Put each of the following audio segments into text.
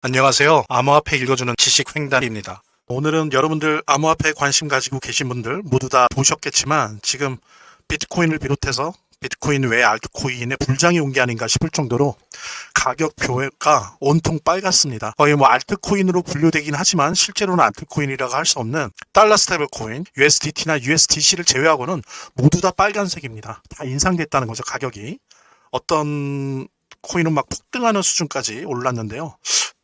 안녕하세요. 암호화폐 읽어주는 지식횡단입니다. 오늘은 여러분들 암호화폐에 관심 가지고 계신 분들 모두 다 보셨겠지만 지금 비트코인을 비롯해서 비트코인 외 알트코인에 불장이 온 게 아닌가 싶을 정도로 가격표가 온통 빨갛습니다. 거의 알트코인으로 분류되긴 하지만 실제로는 알트코인이라고 할 수 없는 달러 스테이블 코인, USDT나 USDC를 제외하고는 모두 다 빨간색입니다. 다 인상됐다는 거죠, 가격이. 어떤 코인은 막 폭등하는 수준까지 올랐는데요.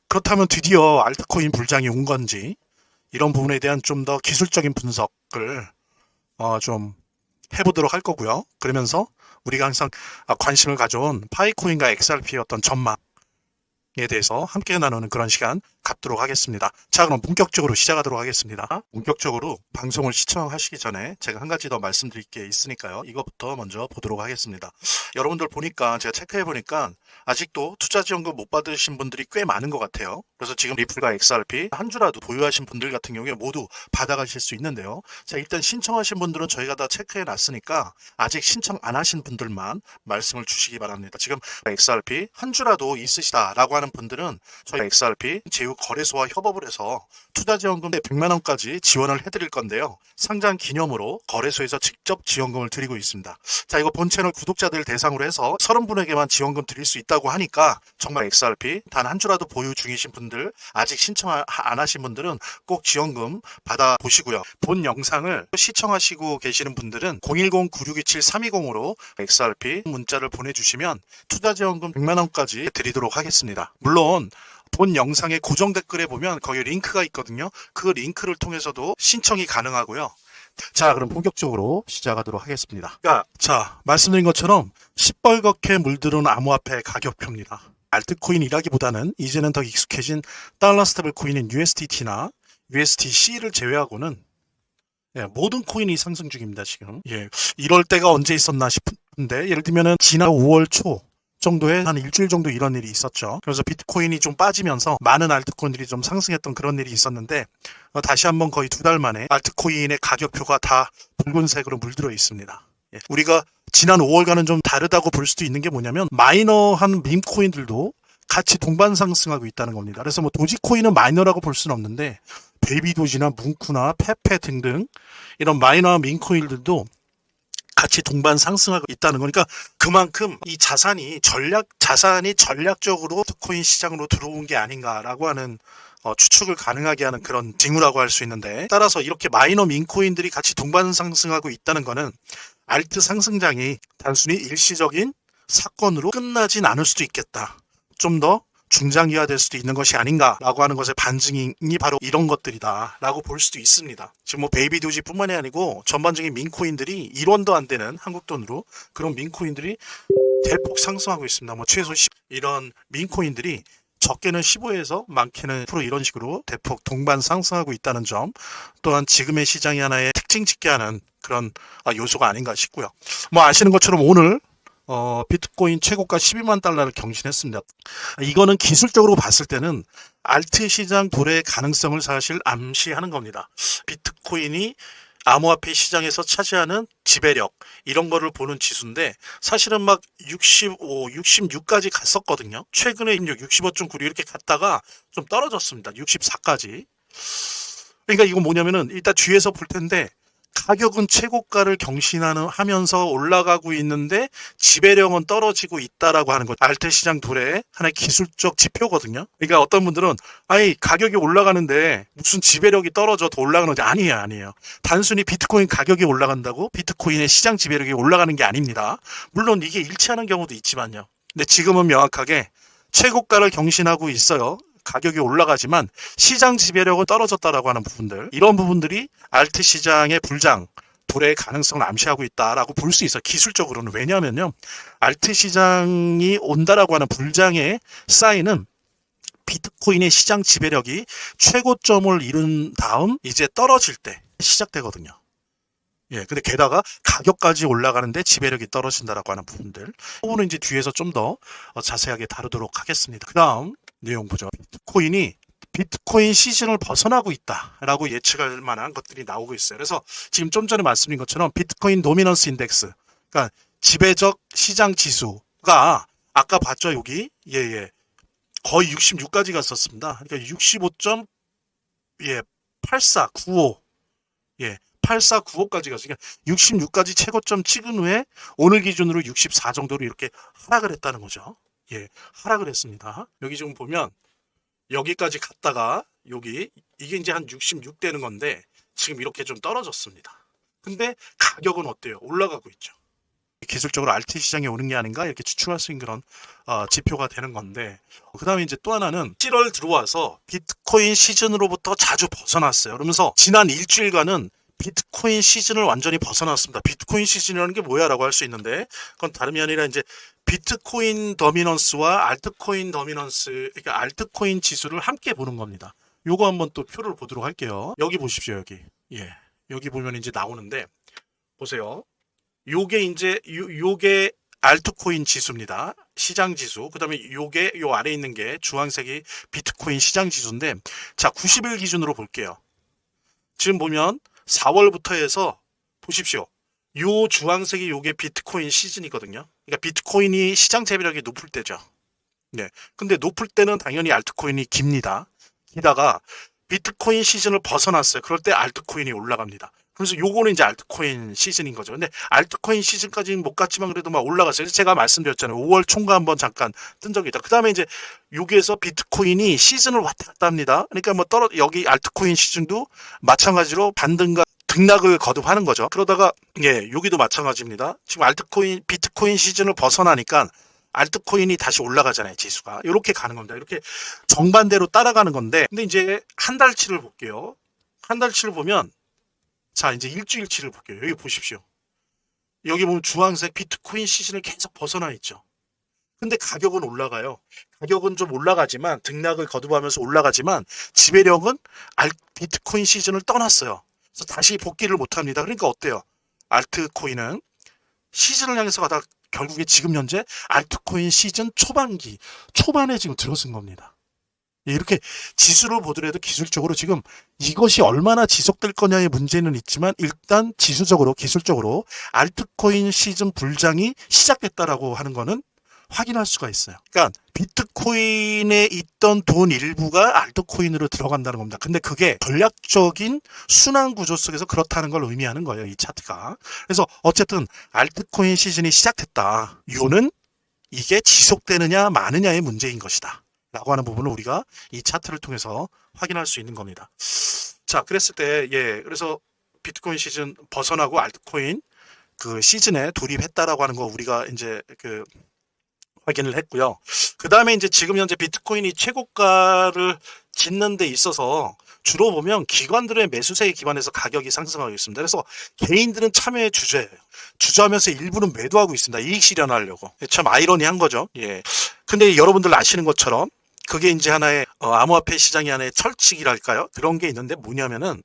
그렇다면 드디어 알트코인 불장이 온 건지 이런 부분에 대한 좀 더 기술적인 분석을 좀 해보도록 할 거고요. 그러면서 우리가 항상 관심을 가져온 파이코인과 XRP의 어떤 전망에 대해서 함께 나누는 그런 시간 갖도록 하겠습니다. 자, 그럼 본격적으로 시작하도록 하겠습니다. 본격적으로 방송을 시청하시기 전에 제가 한 가지 더 말씀드릴 게 있으니까요. 이것부터 먼저 보도록 하겠습니다. 여러분들 보니까 제가 체크해 보니까 아직도 투자지원금 못 받으신 분들이 꽤 많은 것 같아요. 그래서 지금 리플과 XRP 한 주라도 보유하신 분들 같은 경우에 모두 받아가실 수 있는데요. 자, 일단 신청하신 분들은 저희가 다 체크해 놨으니까 아직 신청 안 하신 분들만 말씀을 주시기 바랍니다. 지금 XRP 한 주라도 있으시다라고 하는 분들은 저희 XRP 제휴거래소와 협업을 해서 투자지원금 100만 원까지 지원을 해드릴 건데요. 상장 기념으로 거래소에서 직접 지원금을 드리고 있습니다. 자, 이거 본 채널 구독자들 대상으로 해서 30분에게만 지원금 드릴 수 있다고 하니까 정말 XRP 단 한 주라도 보유 중이신 분들, 아직 신청 안 하신 분들은 꼭 지원금 받아보시고요. 본 영상을 시청하시고 계시는 분들은 010-9627-320으로 XRP 문자를 보내주시면 투자지원금 100만 원까지 드리도록 하겠습니다. 물론 본 영상의 고정 댓글에 보면 거기 링크가 있거든요. 그 링크를 통해서도 신청이 가능하고요. 자, 그럼 본격적으로 시작하도록 하겠습니다. 자, 말씀드린 것처럼 시뻘겋게 물들은 암호화폐 가격표입니다. 알트코인이라기보다는 이제는 더 익숙해진 달러 스테이블 코인인 USDT나 USDC를 제외하고는 모든 코인이 상승 중입니다, 지금. 이럴 때가 언제 있었나 싶은데, 예를 들면은 지난 5월 초 정도에 한 일주일 정도 이런 일이 있었죠. 그래서 비트코인이 좀 빠지면서 많은 알트코인들이 좀 상승했던 그런 일이 있었는데, 다시 한번 거의 2달 만에 알트코인의 가격표가 다 붉은색으로 물들어 있습니다. 우리가 지난 5월과는 좀 다르다고 볼 수도 있는 게 뭐냐면 마이너한 밈코인들도 같이 동반 상승하고 있다는 겁니다. 그래서 도지코인은 마이너라고 볼 수는 없는데 베이비도지나 뭉쿠나 페페 등등 이런 마이너한 밈코인들도 같이 동반 상승하고 있다는 거니까 그만큼 이 자산이 전략적으로 비트코인 시장으로 들어온 게 아닌가라고 하는 추측을 가능하게 하는 그런 징후라고 할 수 있는데, 따라서 이렇게 마이너 밈코인들이 같이 동반 상승하고 있다는 거는 알트 상승장이 단순히 일시적인 사건으로 끝나진 않을 수도 있겠다. 좀 더 중장기화될 수도 있는 것이 아닌가라고 하는 것의 반증이 바로 이런 것들이다라고 볼 수도 있습니다. 지금 베이비도지뿐만이 아니고 전반적인 민코인들이 1원도 안 되는 한국 돈으로 그런 민코인들이 대폭 상승하고 있습니다. 최소 10 이런 민코인들이 적게는 15에서 많게는 10% 이런 식으로 대폭 동반 상승하고 있다는 점 또한 지금의 시장이 하나의 특징 짓게 하는 그런 요소가 아닌가 싶고요. 아시는 것처럼 오늘 비트코인 최고가 12만 달러를 경신했습니다. 이거는 기술적으로 봤을 때는 알트 시장 도래의 가능성을 사실 암시하는 겁니다. 비트코인이 암호화폐 시장에서 차지하는 지배력 이런 거를 보는 지수인데 사실은 막 65, 66까지 갔었거든요. 최근에 65.96 이렇게 갔다가 좀 떨어졌습니다. 64까지. 그러니까 이건 뭐냐면은 일단 뒤에서 볼 텐데 가격은 최고가를 경신하면서 올라가고 있는데 지배력은 떨어지고 있다라고 하는 것. 알트 시장 도래의 하나의 기술적 지표거든요. 그러니까 어떤 분들은 가격이 올라가는데 무슨 지배력이 떨어져 더 올라가는지 아니에요. 단순히 비트코인 가격이 올라간다고 비트코인의 시장 지배력이 올라가는 게 아닙니다. 물론 이게 일치하는 경우도 있지만요. 근데 지금은 명확하게 최고가를 경신하고 있어요. 가격이 올라가지만 시장 지배력은 떨어졌다라고 하는 부분들, 이런 부분들이 알트 시장의 불장 도래의 가능성을 암시하고 있다라고 볼 수 있어요. 기술적으로는. 왜냐하면요, 알트 시장이 온다라고 하는 불장의 사인은 비트코인의 시장 지배력이 최고점을 이룬 다음 이제 떨어질 때 시작되거든요. 근데 게다가 가격까지 올라가는데 지배력이 떨어진다라고 하는 부분들, 그 부분은 이제 뒤에서 좀 더 자세하게 다루도록 하겠습니다. 그 다음 내용 보죠. 비트코인 시즌을 벗어나고 있다라고 예측할 만한 것들이 나오고 있어요. 그래서 지금 좀 전에 말씀드린 것처럼 비트코인 도미넌스 인덱스, 그러니까 지배적 시장 지수가 아까 봤죠, 여기. 거의 66까지 갔었습니다. 그러니까 65점, 예, 8495, 예, 8495까지 갔어요. 그러니까 66까지 최고점 찍은 후에 오늘 기준으로 64 정도로 이렇게 하락을 했다는 거죠. 예, 하락을 했습니다. 여기 지금 보면 여기까지 갔다가 여기 이게 이제 한 66 되는 건데 지금 이렇게 좀 떨어졌습니다. 근데 가격은 어때요? 올라가고 있죠. 기술적으로 알트 시장에 오는 게 아닌가 이렇게 추측할 수 있는 그런 지표가 되는 건데, 그 다음에 이제 또 하나는 7월 들어와서 비트코인 시즌으로부터 자주 벗어났어요. 그러면서 지난 일주일간은 비트코인 시즌을 완전히 벗어났습니다. 비트코인 시즌이라는 게 뭐야 라고 할 수 있는데, 그건 다름이 아니라 이제 비트코인 더미넌스와 알트코인 더미넌스, 그러니까 알트코인 지수를 함께 보는 겁니다. 요거 한번 또 표를 보도록 할게요. 여기 보십시오. 여기, 예, 여기 보면 이제 나오는데 보세요. 요게 이제 요게 알트코인 지수입니다. 시장 지수. 그다음에 요게 요 아래 있는 게 주황색이 비트코인 시장 지수인데, 자, 90일 기준으로 볼게요. 지금 보면 4월부터 해서 보십시오. 요 주황색이 요게 비트코인 시즌이거든요. 그러니까 비트코인이 시장 재배력이 높을 때죠. 네. 근데 높을 때는 당연히 알트코인이 깁니다. 기다가 비트코인 시즌을 벗어났어요. 그럴 때 알트코인이 올라갑니다. 그래서 요거는 이제 알트코인 시즌인 거죠. 근데 알트코인 시즌까지는 못 갔지만 그래도 막 올라갔어요. 제가 말씀드렸잖아요. 5월 총과 한번 잠깐 뜬 적이 있다. 그 다음에 이제 여기에서 비트코인이 시즌을 왔다 갔다 합니다. 그러니까 뭐 여기 알트코인 시즌도 마찬가지로 반등과 등락을 거듭하는 거죠. 그러다가 예, 여기도 마찬가지입니다. 지금 비트코인 시즌을 벗어나니까 알트코인이 다시 올라가잖아요. 지수가 이렇게 가는 겁니다. 이렇게 정반대로 따라가는 건데, 근데 이제 한 달치를 볼게요. 한 달치를 보면, 자, 이제 일주일치를 볼게요. 여기 보십시오. 여기 보면 주황색 비트코인 시즌을 계속 벗어나 있죠. 근데 가격은 올라가요. 가격은 좀 올라가지만, 등락을 거듭하면서 올라가지만 지배력은 비트코인 시즌을 떠났어요. 그래서 다시 복귀를 못합니다. 그러니까 어때요? 알트코인은 시즌을 향해서 가다가 결국에 지금 현재 알트코인 시즌 초반에 지금 들어선 겁니다. 이렇게 지수를 보더라도 기술적으로 지금 이것이 얼마나 지속될 거냐의 문제는 있지만, 일단 지수적으로 기술적으로 알트코인 시즌 불장이 시작됐다라고 하는 거는 확인할 수가 있어요. 그러니까 비트코인에 있던 돈 일부가 알트코인으로 들어간다는 겁니다. 근데 그게 전략적인 순환 구조 속에서 그렇다는 걸 의미하는 거예요, 이 차트가. 그래서 어쨌든 알트코인 시즌이 시작됐다. 요는 이게 지속되느냐 마느냐의 문제인 것이다 라고 하는 부분을 우리가 이 차트를 통해서 확인할 수 있는 겁니다. 자, 그랬을 때, 예, 그래서 비트코인 시즌 벗어나고 알트코인 그 시즌에 돌입했다라고 하는 거 우리가 이제 확인을 했고요. 그 다음에 이제 지금 현재 비트코인이 최고가를 짓는 데 있어서 주로 보면 기관들의 매수세에 기반해서 가격이 상승하고 있습니다. 그래서 개인들은 참여의 주저예요. 주저하면서 일부는 매도하고 있습니다. 이익 실현하려고. 참 아이러니한 거죠. 예. 근데 여러분들 아시는 것처럼 그게 이제 하나의 암호화폐 시장의 하나의 철칙이랄까요? 그런 게 있는데 뭐냐면은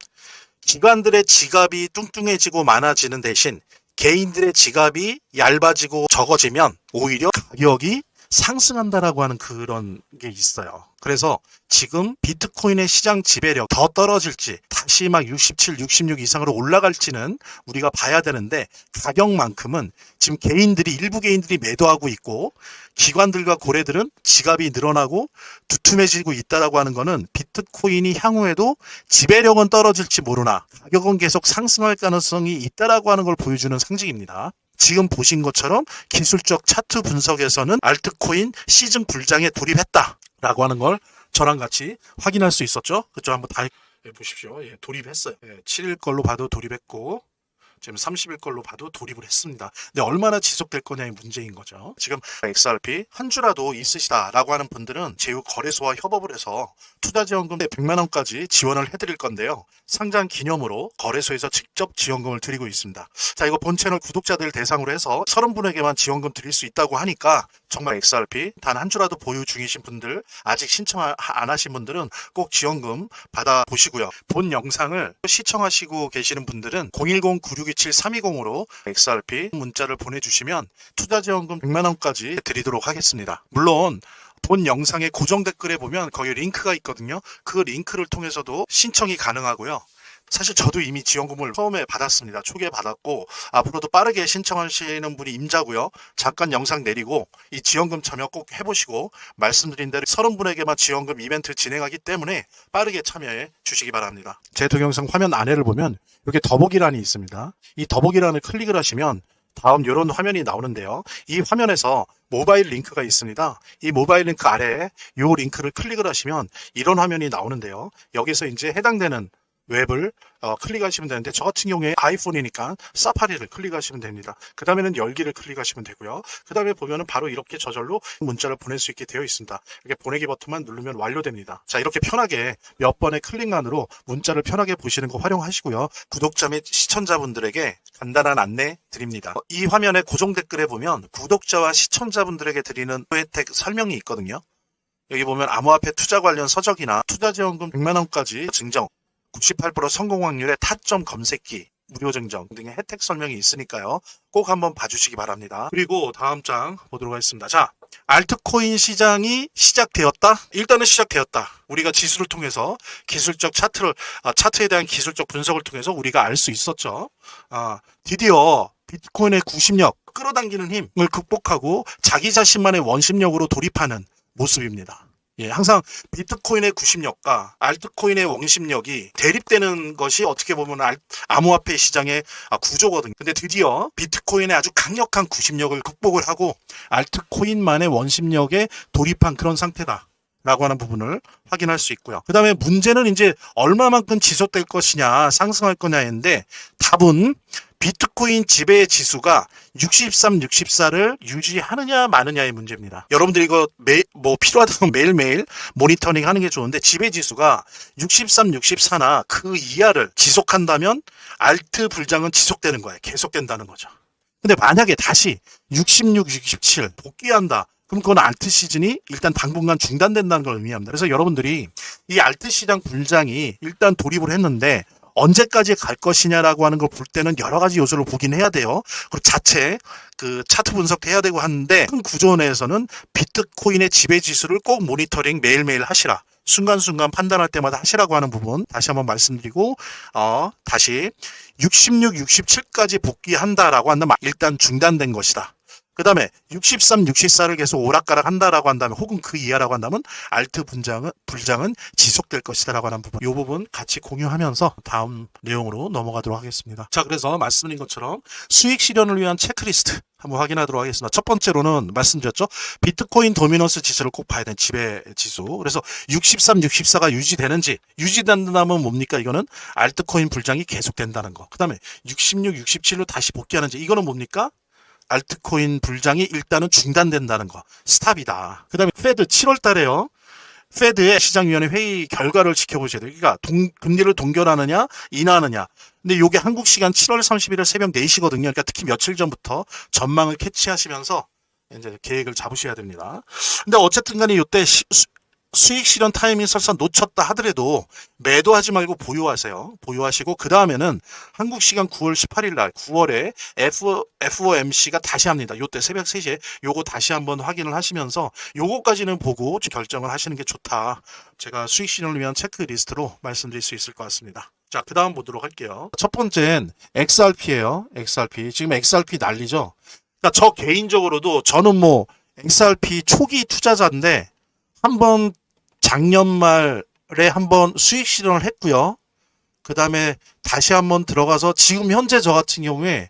기관들의 지갑이 뚱뚱해지고 많아지는 대신 개인들의 지갑이 얇아지고 적어지면 오히려 가격이 상승한다라고 하는 그런 게 있어요. 그래서 지금 비트코인의 시장 지배력 더 떨어질지 다시 막 67, 66 이상으로 올라갈지는 우리가 봐야 되는데, 가격만큼은 지금 일부 개인들이 매도하고 있고 기관들과 고래들은 지갑이 늘어나고 두툼해지고 있다라고 하는 거는 비트코인이 향후에도 지배력은 떨어질지 모르나 가격은 계속 상승할 가능성이 있다라고 하는 걸 보여주는 상징입니다. 지금 보신 것처럼 기술적 차트 분석에서는 알트코인 시즌 불장에 돌입했다라고 하는 걸 저랑 같이 확인할 수 있었죠. 그쪽 한번 다 보십시오. 예, 돌입했어요. 예, 7일 걸로 봐도 돌입했고 지금 30일 걸로 봐도 돌입을 했습니다. 근데 얼마나 지속될 거냐의 문제인 거죠. 지금 XRP 한 주라도 있으시다라고 하는 분들은 제휴거래소와 협업을 해서 투자지원금 100만 원까지 지원을 해드릴 건데요. 상장 기념으로 거래소에서 직접 지원금을 드리고 있습니다. 자, 이거 본 채널 구독자들 대상으로 해서 30분에게만 지원금 드릴 수 있다고 하니까 정말 XRP 단 한 주라도 보유 중이신 분들, 아직 신청 안 하신 분들은 꼭 지원금 받아보시고요. 본 영상을 시청하시고 계시는 분들은 010-9627-320으로 XRP 문자를 보내주시면 투자지원금 100만 원까지 드리도록 하겠습니다. 물론 본 영상의 고정 댓글에 보면 거기 링크가 있거든요. 그 링크를 통해서도 신청이 가능하고요. 사실 저도 이미 지원금을 처음에 받았습니다. 초기에 받았고 앞으로도 빠르게 신청하시는 분이 임자고요. 잠깐 영상 내리고 이 지원금 참여 꼭 해보시고 말씀드린 대로 30분에게만 지원금 이벤트 진행하기 때문에 빠르게 참여해 주시기 바랍니다. 제 동영상 화면 아래를 보면 이렇게 더보기란이 있습니다. 이 더보기란을 클릭을 하시면 다음 이런 화면이 나오는데요. 이 화면에서 모바일 링크가 있습니다. 이 모바일 링크 아래에 이 링크를 클릭을 하시면 이런 화면이 나오는데요. 여기서 이제 해당되는 웹을 클릭하시면 되는데 저 같은 경우에 아이폰이니까 사파리를 클릭하시면 됩니다. 그 다음에는 열기를 클릭하시면 되고요. 그 다음에 보면은 바로 이렇게 저절로 문자를 보낼 수 있게 되어 있습니다. 이렇게 보내기 버튼만 누르면 완료됩니다. 자, 이렇게 편하게 몇 번의 클릭만으로 문자를 편하게 보시는 거 활용하시고요. 구독자 및 시청자분들에게 간단한 안내 드립니다. 이 화면의 고정 댓글에 보면 구독자와 시청자분들에게 드리는 혜택 설명이 있거든요. 여기 보면 암호화폐 투자 관련 서적이나 투자지원금 100만원까지 증정, 98% 성공 확률의 타점 검색기, 무료 증정 등의 혜택 설명이 있으니까요. 꼭 한번 봐주시기 바랍니다. 그리고 다음 장 보도록 하겠습니다. 자, 알트코인 시장이 시작되었다? 일단은 시작되었다. 우리가 지수를 통해서 기술적 차트에 대한 기술적 분석을 통해서 우리가 알 수 있었죠. 드디어 비트코인의 구심력, 끌어당기는 힘을 극복하고 자기 자신만의 원심력으로 돌입하는 모습입니다. 예, 항상 비트코인의 구심력과 알트코인의 원심력이 대립되는 것이 어떻게 보면 암호화폐 시장의 구조거든요. 근데 드디어 비트코인의 아주 강력한 구심력을 극복을 하고 알트코인만의 원심력에 돌입한 그런 상태다. 라고 하는 부분을 확인할 수 있고요. 그 다음에 문제는 이제 얼마만큼 지속될 것이냐, 상승할 거냐인데 답은 비트코인 지배 지수가 63, 64를 유지하느냐 마느냐의 문제입니다. 여러분들이 이거 필요하다면 매일매일 모니터링 하는 게 좋은데 지배 지수가 63, 64나 그 이하를 지속한다면 알트 불장은 지속되는 거예요. 계속된다는 거죠. 근데 만약에 다시 66, 67 복귀한다. 그럼 그건 알트 시즌이 일단 당분간 중단된다는 걸 의미합니다. 그래서 여러분들이 이 알트 시장 불장이 일단 돌입을 했는데 언제까지 갈 것이냐라고 하는 걸 볼 때는 여러 가지 요소를 보긴 해야 돼요. 그리고 자체 그 차트 분석도 해야 되고 하는데 큰 구조 내에서는 비트코인의 지배 지수를 꼭 모니터링 매일매일 하시라. 순간순간 판단할 때마다 하시라고 하는 부분 다시 한번 말씀드리고 다시 66, 67까지 복귀한다라고 한다면 일단 중단된 것이다. 그 다음에 63, 64를 계속 오락가락 한다라고 한다면 혹은 그 이하라고 한다면 알트 불장은 지속될 것이다라고 하는 부분, 이 부분 같이 공유하면서 다음 내용으로 넘어가도록 하겠습니다. 자, 그래서 말씀드린 것처럼 수익 실현을 위한 체크리스트 한번 확인하도록 하겠습니다. 첫 번째로는 말씀드렸죠. 비트코인 도미넌스 지수를 꼭 봐야 되는 지배 지수. 그래서 63, 64가 유지된다면 뭡니까? 이거는 알트코인 불장이 계속된다는 거. 그 다음에 66, 67로 다시 복귀하는지 이거는 뭡니까? 알트코인 불장이 일단은 중단된다는 거. 스탑이다. 그 다음에 페드 7월 달에요. 페드의 시장위원회 회의 결과를 지켜보셔야 돼요. 그러니까 금리를 동결하느냐 인하하느냐. 근데 이게 한국 시간 7월 31일 새벽 4시거든요. 그러니까 특히 며칠 전부터 전망을 캐치하시면서 이제 계획을 잡으셔야 됩니다. 근데 어쨌든 간에 이때 수익 실현 타이밍 설사 놓쳤다 하더라도 매도하지 말고 보유하세요. 보유하시고 그 다음에는 한국 시간 9월 18일 날 9월에 FOMC가 다시 합니다. 요때 새벽 3시에 요거 다시 한번 확인을 하시면서 요거까지는 보고 결정을 하시는 게 좋다. 제가 수익 실현을 위한 체크리스트로 말씀드릴 수 있을 것 같습니다. 자, 그 다음 보도록 할게요. 첫 번째는 XRP예요. XRP. 지금 XRP 난리죠. 그러니까 저 개인적으로도 저는 XRP 초기 투자자인데 한번 작년 말에 한번 수익 실현을 했고요. 그 다음에 다시 한번 들어가서 지금 현재 저 같은 경우에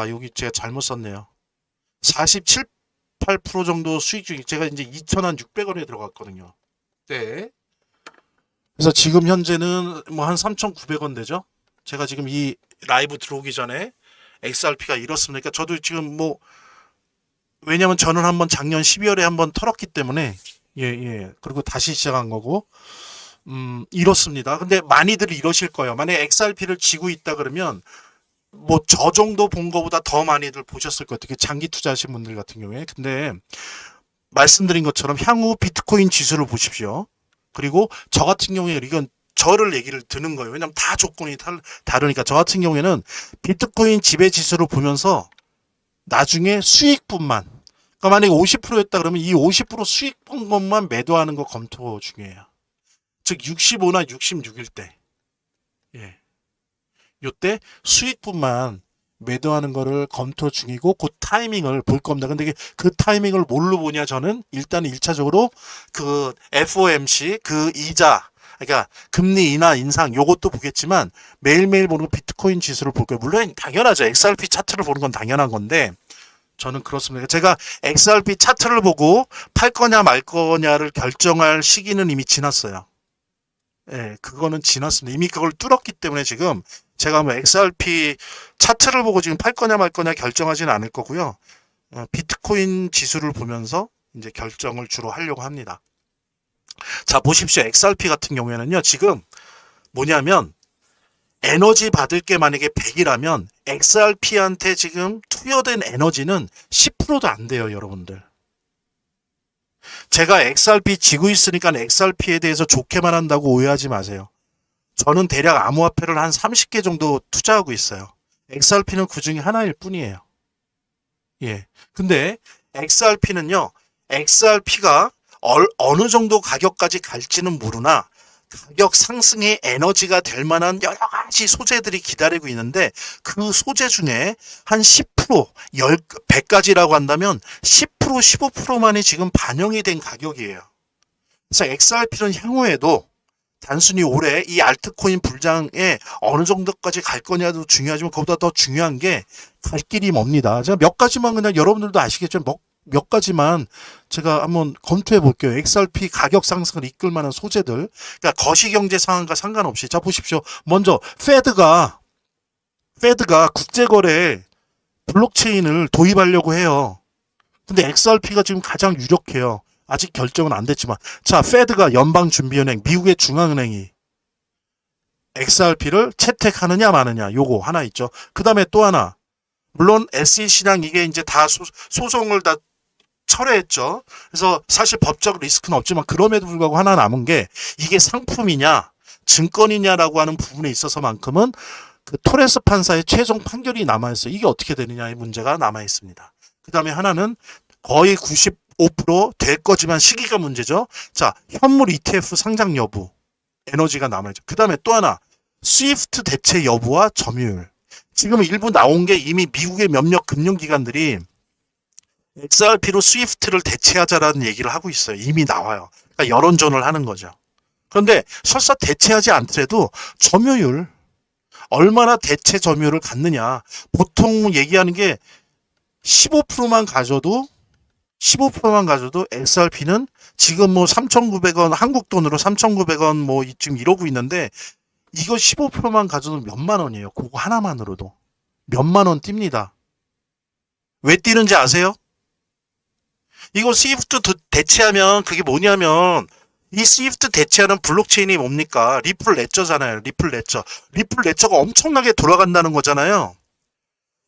여기 제가 잘못 썼네요. 47, 8% 정도 수익 중에 제가 이제 2,600원에 들어갔거든요. 네. 그래서 지금 현재는 한 3,900원 되죠. 제가 지금 이 라이브 들어오기 전에 XRP가 이렇습니까? 저도 지금 왜냐면 저는 한번 작년 12월에 한번 털었기 때문에 그리고 다시 시작한 거고 이렇습니다. 근데 많이들 이러실 거예요. 만약에 XRP를 쥐고 있다 그러면 저 정도 본 거보다 더 많이들 보셨을 것 같아요. 장기 투자하신 분들 같은 경우에. 근데 말씀드린 것처럼 향후 비트코인 지수를 보십시오. 그리고 저 같은 경우에 이건 저를 얘기를 드는 거예요. 왜냐면 다 조건이 다르니까. 저 같은 경우에는 비트코인 지배 지수를 보면서 나중에 수익분만, 그러니까 만약에 50%였다 그러면 이 50% 수익 본 것만 매도하는 거 검토 중이에요. 즉 65나 66일 때. 예. 요때 수익분만 매도하는 거를 검토 중이고 그 타이밍을 볼 겁니다. 근데 그 타이밍을 뭘로 보냐 저는 일단 1차적으로 그 FOMC 그 이자 그러니까 금리 인하 인상 요것도 보겠지만 매일매일 보는 비트코인 지수를 볼 거예요. 물론 당연하죠. XRP 차트를 보는 건 당연한 건데 저는 그렇습니다. 제가 XRP 차트를 보고 팔 거냐 말 거냐를 결정할 시기는 이미 지났어요. 예, 그거는 지났습니다. 이미 그걸 뚫었기 때문에 지금 제가 뭐 XRP 차트를 보고 지금 팔 거냐 말 거냐 결정하지는 않을 거고요. 비트코인 지수를 보면서 이제 결정을 주로 하려고 합니다. 자, 보십시오. XRP 같은 경우에는요, 지금 뭐냐면 에너지 받을 게 만약에 100이라면 XRP한테 지금 투여된 에너지는 10%도 안 돼요, 여러분들. 제가 XRP 지고 있으니까 XRP에 대해서 좋게만 한다고 오해하지 마세요. 저는 대략 암호화폐를 한 30개 정도 투자하고 있어요. XRP는 그 중에 하나일 뿐이에요. 예. 근데 XRP는요, XRP가 어느 정도 가격까지 갈지는 모르나 가격 상승의 에너지가 될 만한 여러 가지 소재들이 기다리고 있는데 그 소재 중에 한 10%, 100가지라고 한다면 10%, 15%만이 지금 반영이 된 가격이에요. 그래서 XRP는 향후에도 단순히 올해 이 알트코인 불장에 어느 정도까지 갈 거냐도 중요하지만 그보다 더 중요한 게 갈 길이 멉니다. 제가 몇 가지만 그냥 여러분들도 아시겠지만 몇 가지만 제가 한번 검토해 볼게요. XRP 가격 상승을 이끌 만한 소재들. 그러니까 거시경제 상황과 상관없이. 자, 보십시오. 먼저 페드가 국제거래 블록체인을 도입하려고 해요. 근데 XRP가 지금 가장 유력해요. 아직 결정은 안 됐지만. 자, 페드가 연방준비은행, 미국의 중앙은행이 XRP를 채택하느냐 마느냐 요거 하나 있죠. 그 다음에 또 하나. 물론 SEC랑 이게 이제 다 소송을 다 철회했죠. 그래서 사실 법적 리스크는 없지만 그럼에도 불구하고 하나 남은 게 이게 상품이냐 증권이냐라고 하는 부분에 있어서만큼은 그 토레스 판사의 최종 판결이 남아있어요. 이게 어떻게 되느냐의 문제가 남아있습니다. 그 다음에 하나는 거의 95%될 거지만 시기가 문제죠. 자, 현물 ETF 상장 여부 에너지가 남아있죠. 그 다음에 또 하나 스위프트 대체 여부와 점유율. 지금 일부 나온 게 이미 미국의 몇몇 금융기관들이 XRP로 스위프트를 대체하자라는 얘기를 하고 있어요. 이미 나와요. 그러니까 여론전을 하는 거죠. 그런데 설사 대체하지 않더라도 점유율, 얼마나 대체 점유율을 갖느냐. 보통 얘기하는 게 15%만 가져도 XRP는 지금 뭐 3,900원, 한국 돈으로 3,900원 뭐 지금 이러고 있는데 이거 15%만 가져도 몇만 원이에요. 그거 하나만으로도. 몇만 원 띱니다. 왜 뛰는지 아세요? 이거 스위프트 대체하면 그게 뭐냐면 이 스위프트 대체하는 블록체인이 뭡니까? 리플 레저잖아요. 리플 레저가 엄청나게 돌아간다는 거잖아요.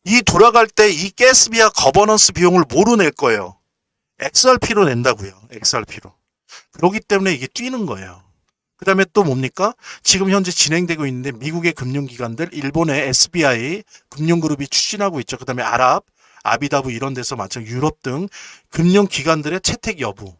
이 돌아갈 때 이 가스비와 거버넌스 비용을 뭐로 낼 거예요? XRP로 낸다고요. XRP로. 그렇기 때문에 이게 뛰는 거예요. 그 다음에 또 뭡니까? 지금 현재 진행되고 있는데 미국의 금융기관들, 일본의 SBI 금융그룹이 추진하고 있죠. 그 다음에 아비다브 이런 데서 마찬가지 유럽 등 금융기관들의 채택 여부.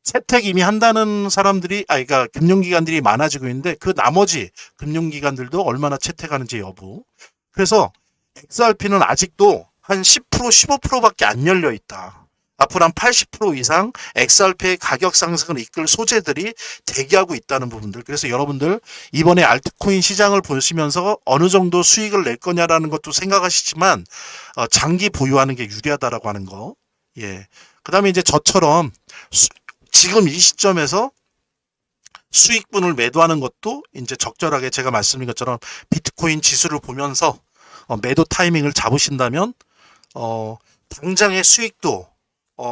채택 이미 한다는 사람들이, 그러니까 금융기관들이 많아지고 있는데 그 나머지 금융기관들도 얼마나 채택하는지 여부. 그래서 XRP는 아직도 한 10%, 15%밖에 안 열려 있다. 앞으로 한 80% 이상 XRP의 가격 상승을 이끌 소재들이 대기하고 있다는 부분들. 그래서 여러분들 이번에 알트코인 시장을 보시면서 어느 정도 수익을 낼 거냐라는 것도 생각하시지만 장기 보유하는 게 유리하다라고 하는 거. 예. 그다음에 이제 저처럼 지금 이 시점에서 수익분을 매도하는 것도 이제 적절하게 제가 말씀드린 것처럼 비트코인 지수를 보면서 매도 타이밍을 잡으신다면 당장의 수익도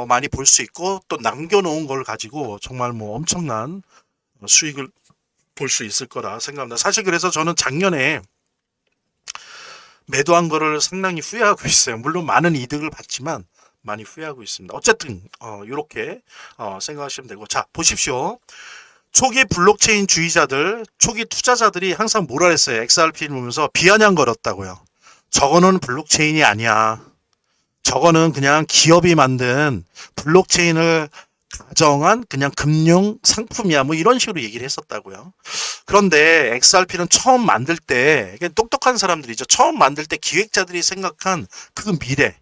많이 볼 수 있고 또 남겨놓은 걸 가지고 정말 뭐 엄청난 수익을 볼 수 있을 거라 생각합니다. 사실 그래서 저는 작년에 매도한 거를 상당히 후회하고 있어요. 물론 많은 이득을 봤지만 많이 후회하고 있습니다. 어쨌든 이렇게 생각하시면 되고, 자 보십시오. 초기 블록체인 주의자들, 초기 투자자들이 항상 뭐라 했어요? XRP를 보면서 비아냥거렸다고요. 저거는 블록체인이 아니야. 저거는 그냥 기업이 만든 블록체인을 가정한 그냥 금융 상품이야 뭐 이런 식으로 얘기를 했었다고요. 그런데 XRP는 처음 만들 때 똑똑한 사람들이죠. 처음 만들 때 기획자들이 생각한 그 미래.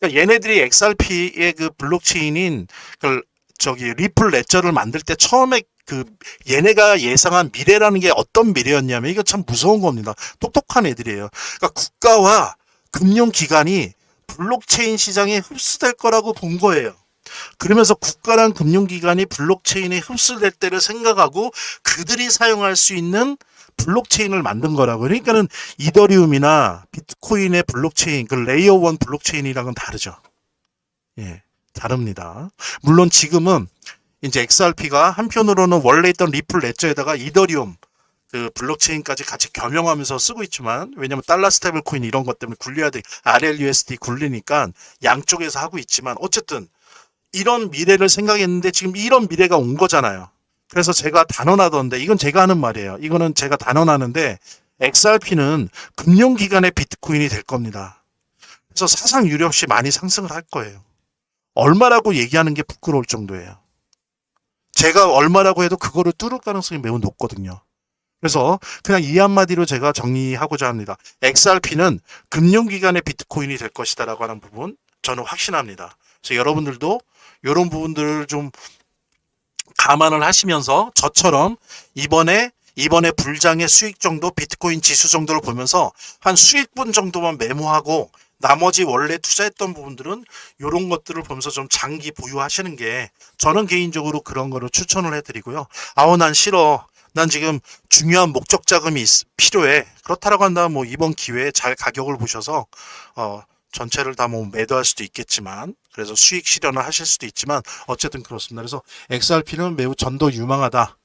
그러니까 얘네들이 XRP의 그 블록체인인 그 저기 리플 레저를 만들 때 처음에 그 얘네가 예상한 미래라는 게 어떤 미래였냐면 이거 참 무서운 겁니다. 똑똑한 애들이에요. 그러니까 국가와 금융기관이 블록체인 시장에 흡수될 거라고 본 거예요. 그러면서 국가랑 금융기관이 블록체인에 흡수될 때를 생각하고 그들이 사용할 수 있는 블록체인을 만든 거라고. 그러니까는 이더리움이나 비트코인의 블록체인, 그 레이어 1 블록체인이랑은 다르죠. 예, 다릅니다. 물론 지금은 이제 XRP가 한편으로는 원래 있던 리플 레저에다가 이더리움 그 블록체인까지 같이 겸용하면서 쓰고 있지만, 왜냐면 달러 스테이블 코인 이런 것 때문에 굴려야 돼. RLUSD 굴리니까 양쪽에서 하고 있지만 어쨌든 이런 미래를 생각했는데 지금 이런 미래가 온 거잖아요. 그래서 제가 단언하던데, 이건 제가 하는 말이에요. 이거는 제가 단언하는데 XRP는 금융기관의 비트코인이 될 겁니다. 그래서 사상 유례 없이 많이 상승을 할 거예요. 얼마라고 얘기하는 게 부끄러울 정도예요. 제가 얼마라고 해도 그거를 뚫을 가능성이 매우 높거든요. 그래서 그냥 이 한마디로 제가 정리하고자 합니다. XRP는 금융기관의 비트코인이 될 것이다라고 하는 부분 저는 확신합니다. 그래서 여러분들도 이런 부분들을 좀 감안을 하시면서 저처럼 이번에 불장의 수익 정도, 비트코인 지수 정도를 보면서 한 수익분 정도만 메모하고 나머지 원래 투자했던 부분들은 이런 것들을 보면서 좀 장기 보유하시는 게 저는 개인적으로 그런 거를 추천을 해드리고요. 아우 난 싫어. 난 지금 중요한 목적 자금이 필요해. 그렇다라고 한다면 뭐 이번 기회에 잘 가격을 보셔서 전체를 다 뭐 매도할 수도 있겠지만, 그래서 수익 실현을 하실 수도 있지만 어쨌든 그렇습니다. 그래서 XRP는 매우 전도 유망하다.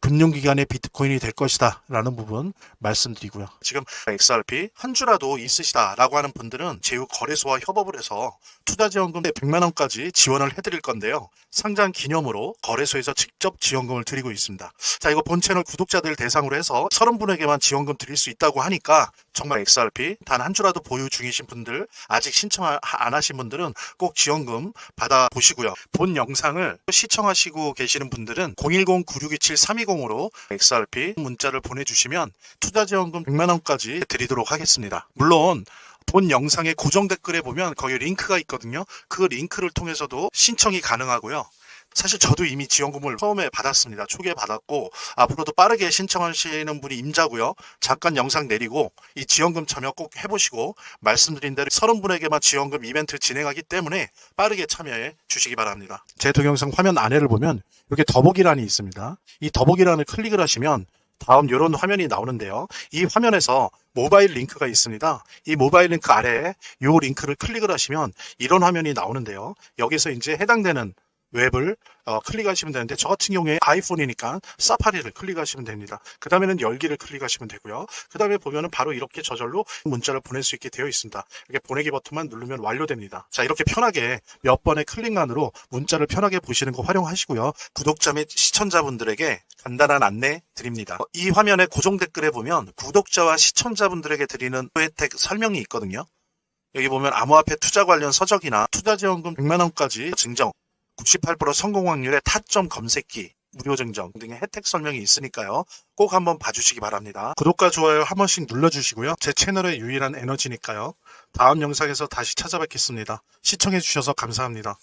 금융기관의 비트코인이 될 것이다 라는 부분 말씀드리고요. 지금 XRP 한 주라도 있으시다 라고 하는 분들은 제휴거래소와 협업을 해서 투자지원금 100만 원까지 지원을 해드릴 건데요. 상장 기념으로 거래소에서 직접 지원금을 드리고 있습니다. 자, 이거 본 채널 구독자들 대상으로 해서 30분에게만 지원금 드릴 수 있다고 하니까 정말 XRP 단 한 주라도 보유 중이신 분들, 아직 신청 안 하신 분들은 꼭 지원금 받아보시고요. 본 영상을 시청하시고 계시는 분들은 010-9627-320으로 XRP 문자를 보내주시면 투자지원금 100만 원까지 드리도록 하겠습니다. 물론 본 영상의 고정 댓글에 보면 거기 링크가 있거든요. 그 링크를 통해서도 신청이 가능하고요. 사실 저도 이미 지원금을 처음에 받았습니다. 초기에 받았고 앞으로도 빠르게 신청하시는 분이 임자고요. 잠깐 영상 내리고 이 지원금 참여 꼭 해보시고 말씀드린 대로 30분에게만 지원금 이벤트 진행하기 때문에 빠르게 참여해 주시기 바랍니다. 제 동영상 화면 아래를 보면 이렇게 더보기란이 있습니다. 이 더보기란을 클릭을 하시면 다음 이런 화면이 나오는데요. 이 화면에서 모바일 링크가 있습니다. 이 모바일 링크 아래에 이 링크를 클릭을 하시면 이런 화면이 나오는데요. 여기서 이제 해당되는 웹을 클릭하시면 되는데, 저 같은 경우에 아이폰이니까 사파리를 클릭하시면 됩니다. 그 다음에는 열기를 클릭하시면 되고요. 그 다음에 보면은 바로 이렇게 저절로 문자를 보낼 수 있게 되어 있습니다. 이렇게 보내기 버튼만 누르면 완료됩니다. 자, 이렇게 편하게 몇 번의 클릭만으로 문자를 편하게 보시는 거 활용하시고요. 구독자 및 시청자분들에게 간단한 안내 드립니다. 이 화면의 고정 댓글에 보면 구독자와 시청자분들에게 드리는 혜택 설명이 있거든요. 여기 보면 암호화폐 투자 관련 서적이나 투자지원금 100만 원까지 증정, 98% 성공 확률의 타점 검색기, 무료 증정 등의 혜택 설명이 있으니까요. 꼭 한번 봐주시기 바랍니다. 구독과 좋아요 한 번씩 눌러주시고요. 제 채널의 유일한 에너지니까요. 다음 영상에서 다시 찾아뵙겠습니다. 시청해주셔서 감사합니다.